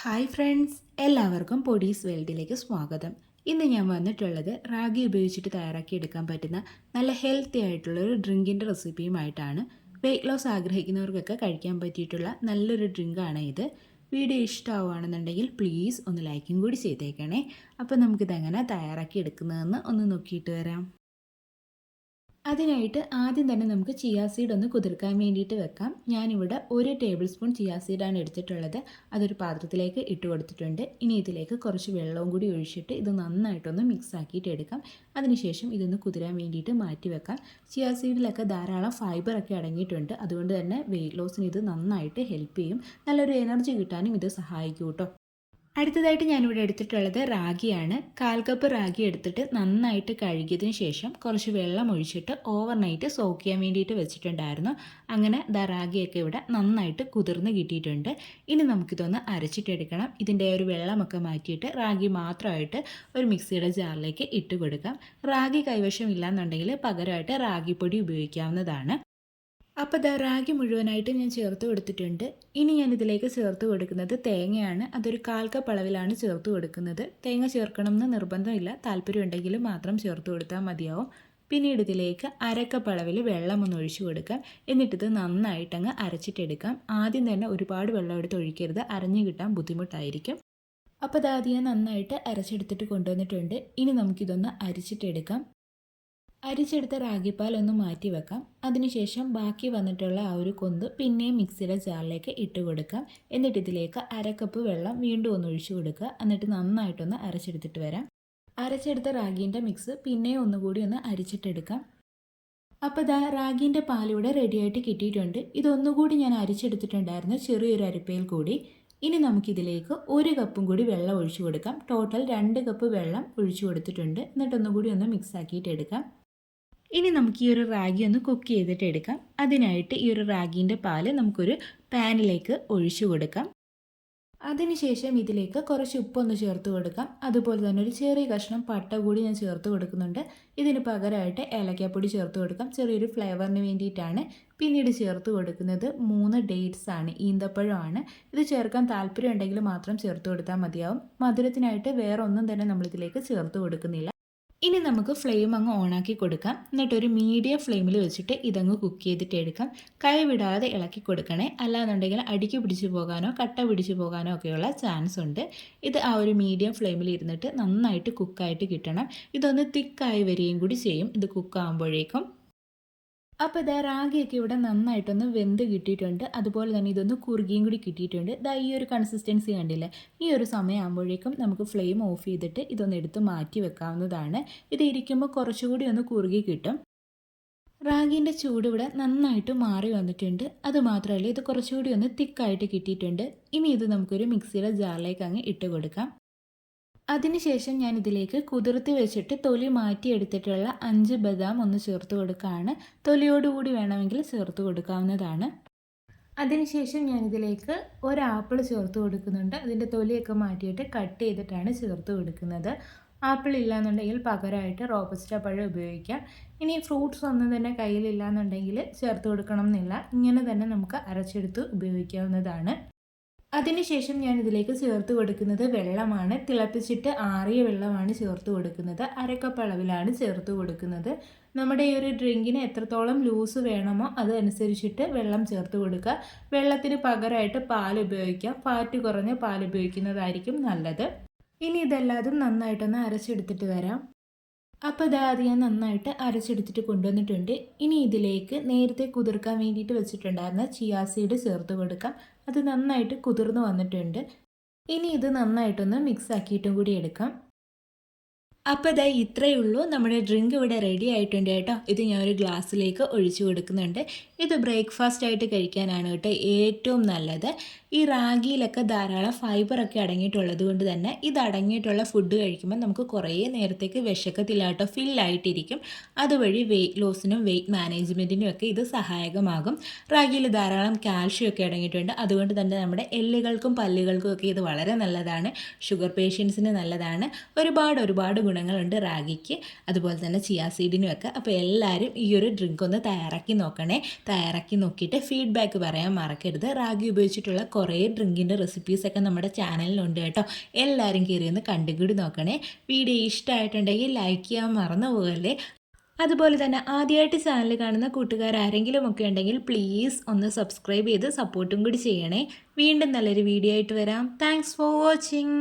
Hi friends, എല്ലാവർക്കും പൊടീസ് വേൾഡിലേക്ക് സ്വാഗതം. ഇന്ന് ഞാൻ വന്നിട്ടുള്ളത് റാഗി ഉപയോഗിച്ചിട്ട് തയ്യാറാക്കി എടുക്കാൻ പറ്റുന്ന നല്ല ഹെൽത്തി ആയിട്ടുള്ള ഒരു ഡ്രിങ്കിൻ്റെ റെസിപ്പിയുമായിട്ടാണ്. വെയിറ്റ് ലോസ് ആഗ്രഹിക്കുന്നവർക്കൊക്കെ കഴിക്കാൻ പറ്റിയിട്ടുള്ള നല്ലൊരു ഡ്രിങ്കാണ് ഇത്. വീഡിയോ ഇഷ്ടമാവുകയാണെന്നുണ്ടെങ്കിൽ പ്ലീസ് ഒന്ന് ലൈക്കും കൂടി ചെയ്തേക്കണേ. അപ്പോൾ നമുക്കിതെങ്ങനെ തയ്യാറാക്കി എടുക്കുന്നതെന്ന് ഒന്ന് നോക്കിയിട്ട് വരാം. അതിനായിട്ട് ആദ്യം തന്നെ നമുക്ക് ചിയാ സീഡ് ഒന്ന് കുതിർക്കാൻ വേണ്ടിയിട്ട് വെക്കാം. ഞാനിവിടെ 1 ടേബിൾ സ്പൂൺ ചിയാ സീഡാണ് എടുത്തിട്ടുള്ളത്. അതൊരു പാത്രത്തിലേക്ക് ഇട്ട് കൊടുത്തിട്ടുണ്ട്. ഇനി ഇതിലേക്ക് കുറച്ച് വെള്ളവും കൂടി ഒഴിച്ചിട്ട് ഇത് നന്നായിട്ടൊന്ന് മിക്സ് ആക്കിയിട്ട് എടുക്കാം. അതിനുശേഷം ഇതൊന്ന് കുതിരാൻ വേണ്ടിയിട്ട് മാറ്റി വെക്കാം. ചിയാ സീഡിലൊക്കെ ധാരാളം ഫൈബറൊക്കെ അടങ്ങിയിട്ടുണ്ട്. അതുകൊണ്ട് തന്നെ വെയിറ്റ് ലോസിന് ഇത് നന്നായിട്ട് ഹെൽപ്പ് ചെയ്യും. നല്ലൊരു എനർജി കിട്ടാനും ഇത് സഹായിക്കും കേട്ടോ. അടുത്തതായിട്ട് ഞാനിവിടെ എടുത്തിട്ടുള്ളത് റാഗിയാണ്. 1/4 കപ്പ് റാഗി എടുത്തിട്ട് നന്നായിട്ട് കഴുകിയതിന് ശേഷം കുറച്ച് വെള്ളം ഒഴിച്ചിട്ട് ഓവർനൈറ്റ് സോക്ക് ചെയ്യാൻ വേണ്ടിയിട്ട് വെച്ചിട്ടുണ്ടായിരുന്നു. അങ്ങനെ റാഗിയൊക്കെ ഇവിടെ നന്നായിട്ട് കുതിർന്ന് കിട്ടിയിട്ടുണ്ട്. ഇനി നമുക്കിതൊന്ന് അരച്ചിട്ടെടുക്കണം. ഇതിൻ്റെ ഒരു വെള്ളമൊക്കെ മാറ്റിയിട്ട് റാഗി മാത്രമായിട്ട് ഒരു മിക്സിയുടെ ജാറിലേക്ക് ഇട്ട് കൊടുക്കാം. റാഗി കൈവശം ഇല്ലാന്നുണ്ടെങ്കിൽ പകരമായിട്ട് റാഗിപ്പൊടി ഉപയോഗിക്കാവുന്നതാണ്. അപ്പോൾ റാഗി മുഴുവനായിട്ട് ഞാൻ ചേർത്ത് കൊടുത്തിട്ടുണ്ട്. ഇനി ഞാൻ ഇതിലേക്ക് ചേർത്ത് കൊടുക്കുന്നത് തേങ്ങയാണ്. അതൊരു 1/4 കപ്പ് അളവിലാണ് ചേർത്ത് കൊടുക്കുന്നത്. തേങ്ങ ചേർക്കണം എന്ന് നിർബന്ധമില്ല, താല്പര്യം ഉണ്ടെങ്കിൽ മാത്രം ചേർത്ത് കൊടുത്താൽ മതിയാവും. പിന്നീട് ഇതിലേക്ക് 1/2 കപ്പ് അളവിൽ വെള്ളം ഒന്ന് ഒഴിച്ചു കൊടുക്കാം. എന്നിട്ടിത് നന്നായിട്ടങ്ങ് അരച്ചിട്ടെടുക്കാം. ആദ്യം തന്നെ ഒരുപാട് വെള്ളം എടുത്ത് ഒഴിക്കരുത്, അരഞ്ഞു കിട്ടാൻ ബുദ്ധിമുട്ടായിരിക്കും. അപ്പോൾ ആദ്യം നന്നായിട്ട് അരച്ചെടുത്തിട്ട് കൊണ്ടുവന്നിട്ടുണ്ട്. ഇനി നമുക്കിതൊന്ന് അരിച്ചിട്ടെടുക്കാം. അരിച്ചെടുത്ത റാഗിപ്പാൽ ഒന്ന് മാറ്റി വെക്കാം. അതിനുശേഷം ബാക്കി വന്നിട്ടുള്ള ആ ഒരു കൊന്ത് പിന്നെയും മിക്സിയുടെ ജാറിലേക്ക് ഇട്ട് കൊടുക്കാം. എന്നിട്ട് ഇതിലേക്ക് 1/2 കപ്പ് വെള്ളം വീണ്ടും ഒന്ന് ഒഴിച്ചു കൊടുക്കുക. എന്നിട്ട് നന്നായിട്ടൊന്ന് അരച്ചെടുത്തിട്ട് വരാം. അരച്ചെടുത്ത റാഗീൻ്റെ മിക്സ് പിന്നെയും ഒന്നുകൂടി ഒന്ന് അരിച്ചിട്ടെടുക്കാം. അപ്പോൾ റാഗീൻ്റെ പാലിവിടെ റെഡിയായിട്ട് കിട്ടിയിട്ടുണ്ട്. ഇതൊന്നുകൂടി ഞാൻ അരിച്ചെടുത്തിട്ടുണ്ടായിരുന്നു, ചെറിയൊരു അരിപ്പയിൽ കൂടി. ഇനി നമുക്കിതിലേക്ക് 1 കപ്പും കൂടി വെള്ളം ഒഴിച്ചു കൊടുക്കാം. ടോട്ടൽ 2 കപ്പ് വെള്ളം ഒഴിച്ചു കൊടുത്തിട്ടുണ്ട്. എന്നിട്ടൊന്നുകൂടി ഒന്ന് മിക്സ് ആക്കിയിട്ട് എടുക്കാം. ഇനി നമുക്ക് ഈ ഒരു റാഗി ഒന്ന് കുക്ക് ചെയ്തിട്ട് എടുക്കാം. അതിനായിട്ട് ഈ ഒരു റാഗീൻ്റെ പാല് നമുക്കൊരു പാനിലേക്ക് ഒഴിച്ചു കൊടുക്കാം. അതിനുശേഷം ഇതിലേക്ക് കുറച്ച് ഉപ്പൊന്ന് ചേർത്ത് കൊടുക്കാം. അതുപോലെ തന്നെ ഒരു ചെറിയ കഷ്ണം പട്ട കൂടി ഞാൻ ചേർത്ത് കൊടുക്കുന്നുണ്ട്. ഇതിന് പകരമായിട്ട് ഏലക്കാപ്പൊടി ചേർത്ത് കൊടുക്കാം, ചെറിയൊരു ഫ്ലേവറിന് വേണ്ടിയിട്ടാണ്. പിന്നീട് ചേർത്ത് കൊടുക്കുന്നത് 3 ഡേറ്റ്സ് ആണ്, ഈന്തപ്പഴമാണ്. ഇത് ചേർക്കാൻ താല്പര്യം ഉണ്ടെങ്കിൽ മാത്രം ചേർത്ത് കൊടുത്താൽ മതിയാവും. മധുരത്തിനായിട്ട് വേറെ ഒന്നും തന്നെ നമ്മളിതിലേക്ക് ചേർത്ത് കൊടുക്കുന്നില്ല. ഇനി നമുക്ക് ഫ്ലെയിം അങ്ങ് ഓണാക്കി കൊടുക്കാം. എന്നിട്ടൊരു മീഡിയം ഫ്ലെയിമിൽ വെച്ചിട്ട് ഇതങ്ങ് കുക്ക് ചെയ്തിട്ട് എടുക്കാം. കൈ വിടാതെ ഇളക്കി കൊടുക്കണേ, അല്ലാന്നുണ്ടെങ്കിൽ അടിക്ക് പിടിച്ച് പോകാനോ കട്ട പിടിച്ച് പോകാനോ ഒക്കെയുള്ള ചാൻസ് ഉണ്ട്. ഇത് ആ ഒരു മീഡിയം ഫ്ലെയിമിൽ ഇരുന്നിട്ട് നന്നായിട്ട് കുക്കായിട്ട് കിട്ടണം. ഇതൊന്ന് തിക്കായി വരികയും കൂടി ചെയ്യും ഇത് കുക്കാകുമ്പോഴേക്കും. അപ്പോൾ റാഗിയൊക്കെ ഇവിടെ നന്നായിട്ടൊന്ന് വെന്ത് കിട്ടിയിട്ടുണ്ട്. അതുപോലെ തന്നെ ഇതൊന്ന് കുറുകിയും കൂടി കിട്ടിയിട്ടുണ്ട്. ഈ ഒരു കൺസിസ്റ്റൻസി കണ്ടില്ലേ? ഈ ഒരു സമയമാകുമ്പോഴേക്കും നമുക്ക് ഫ്ലെയിം ഓഫ് ചെയ്തിട്ട് ഇതൊന്ന് എടുത്ത് മാറ്റി വെക്കാവുന്നതാണ്. ഇത് ഇരിക്കുമ്പോൾ കുറച്ചുകൂടി ഒന്ന് കുറുകി കിട്ടും. റാഗിൻ്റെ ചൂട് ഇവിടെ നന്നായിട്ട് മാറി വന്നിട്ടുണ്ട്. അതുമാത്രമല്ല, ഇത് കുറച്ചുകൂടി ഒന്ന് തിക്കായിട്ട് കിട്ടിയിട്ടുണ്ട്. ഇനി ഇത് നമുക്കൊരു മിക്സിയുടെ ജാറിലേക്ക് അങ്ങ് ഇട്ട് കൊടുക്കാം. അതിനുശേഷം ഞാൻ ഇതിലേക്ക് കുതിർത്തി വെച്ചിട്ട് തൊലി മാറ്റിയെടുത്തിട്ടുള്ള 5 ബദാം ഒന്ന് ചേർത്ത് കൊടുക്കുകയാണ്. തൊലിയോടുകൂടി വേണമെങ്കിൽ ചേർത്ത് കൊടുക്കാവുന്നതാണ്. അതിനുശേഷം ഞാനിതിലേക്ക് 1 ആപ്പിൾ ചേർത്ത് കൊടുക്കുന്നുണ്ട്. അതിൻ്റെ തൊലിയൊക്കെ മാറ്റിയിട്ട് കട്ട് ചെയ്തിട്ടാണ് ചേർത്ത് കൊടുക്കുന്നത്. ആപ്പിൾ ഇല്ലയെന്നുണ്ടെങ്കിൽ പകരമായിട്ട് റോബസ്റ്റ പഴം ഉപയോഗിക്കാം. ഇനി ഫ്രൂട്ട്സ് ഒന്നും തന്നെ കയ്യിലില്ലയെന്നുണ്ടെങ്കിൽ ചേർത്ത് കൊടുക്കണം എന്നില്ല, ഇങ്ങനെ തന്നെ നമുക്ക് അരച്ചെടുത്ത് ഉപയോഗിക്കാവുന്നതാണ്. അതിനുശേഷം ഞാൻ ഇതിലേക്ക് ചേർത്ത് കൊടുക്കുന്നത് വെള്ളമാണ്. തിളപ്പിച്ചിട്ട് ആറിയ വെള്ളമാണ് ചേർത്ത് കൊടുക്കുന്നത്. 1/2 കപ്പ് അളവിലാണ് ചേർത്ത് കൊടുക്കുന്നത്. നമ്മുടെ ഈ ഒരു ഡ്രിങ്കിന് എത്രത്തോളം ലൂസ് വേണമോ അതനുസരിച്ചിട്ട് വെള്ളം ചേർത്ത് കൊടുക്കുക. വെള്ളത്തിന് പകരമായിട്ട് പാൽ ഉപയോഗിക്കാം. ഫാറ്റ് കുറഞ്ഞ പാൽ ഉപയോഗിക്കുന്നതായിരിക്കും നല്ലത്. ഇനി ഇതെല്ലാതും നന്നായിട്ടൊന്ന് അരച്ചെടുത്തിട്ട് വരാം. അപ്പോൾ അത് ഞാൻ നന്നായിട്ട് അരച്ചെടുത്തിട്ട് കൊണ്ടുവന്നിട്ടുണ്ട്. ഇനി ഇതിലേക്ക് നേരത്തെ കുതിർക്കാൻ വേണ്ടിയിട്ട് വെച്ചിട്ടുണ്ടായിരുന്ന ചിയാ സീഡ് ചേർത്ത് കൊടുക്കാം. അത് നന്നായിട്ട് കുതിർന്ന് വന്നിട്ടുണ്ട്. ഇനി ഇത് നന്നായിട്ടൊന്ന് മിക്സ് ആക്കിയിട്ടും കൂടി എടുക്കാം. അപ്പോൾ ഇത്രയേ ഉള്ളൂ, നമ്മുടെ ഡ്രിങ്ക് ഇവിടെ റെഡി ആയിട്ടുണ്ട് കേട്ടോ. ഇത് ഞാൻ ഒരു ഗ്ലാസ്സിലേക്ക് ഒഴിച്ചു കൊടുക്കുന്നുണ്ട്. ഇത് ബ്രേക്ക്ഫാസ്റ്റ് ആയിട്ട് കഴിക്കാനാണ് കേട്ടോ ഏറ്റവും നല്ലത്. ഈ റാഗിയിലൊക്കെ ധാരാളം ഫൈബറൊക്കെ അടങ്ങിയിട്ടുള്ളത് കൊണ്ട് തന്നെ ഇത് അടങ്ങിയിട്ടുള്ള ഫുഡ് കഴിക്കുമ്പോൾ നമുക്ക് കുറേ നേരത്തേക്ക് വിശക്കത്തില്ല കേട്ടോ, ഫില്ലായിട്ടിരിക്കും. അതുവഴി വെയിറ്റ് ലോസിനും വെയിറ്റ് മാനേജ്മെൻറ്റിനും ഒക്കെ ഇത് സഹായകമാകും. റാഗിയിൽ ധാരാളം കാൽഷ്യം ഒക്കെ അടങ്ങിയിട്ടുണ്ട്. അതുകൊണ്ട് തന്നെ നമ്മുടെ എല്ലുകൾക്കും പല്ലുകൾക്കും ഒക്കെ ഇത് വളരെ നല്ലതാണ്. ഷുഗർ പേഷ്യൻസിന് നല്ലതാണ്. ഒരുപാട് ഗുണങ്ങൾ ഗുണങ്ങളുണ്ട് റാഗിക്ക്, അതുപോലെ തന്നെ ചിയാ സീഡിനും ഒക്കെ. അപ്പോൾ എല്ലാവരും ഈ ഒരു ഡ്രിങ്ക് ഒന്ന് തയ്യാറാക്കി നോക്കണേ. തയ്യാറാക്കി നോക്കിയിട്ട് ഫീഡ്ബാക്ക് പറയാൻ മറക്കരുത്. റാഗി ഉപയോഗിച്ചിട്ടുള്ള കുറേ ഡ്രിങ്കിൻ്റെ റെസിപ്പീസൊക്കെ നമ്മുടെ ചാനലിലുണ്ട് കേട്ടോ. എല്ലാവരും കയറി ഒന്ന് കണ്ടും കൂടി നോക്കണേ. വീഡിയോ ഇഷ്ടമായിട്ടുണ്ടെങ്കിൽ ലൈക്ക് ചെയ്യാൻ മറന്നു പോകല്ലേ. അതുപോലെ തന്നെ ആദ്യമായിട്ട് ചാനൽ കാണുന്ന കൂട്ടുകാർ ആരെങ്കിലും ഒക്കെ ഉണ്ടെങ്കിൽ പ്ലീസ് ഒന്ന് സബ്സ്ക്രൈബ് ചെയ്ത് സപ്പോർട്ടും കൂടി ചെയ്യണേ. വീണ്ടും നല്ലൊരു വീഡിയോ ആയിട്ട് വരാം. Thanks for watching.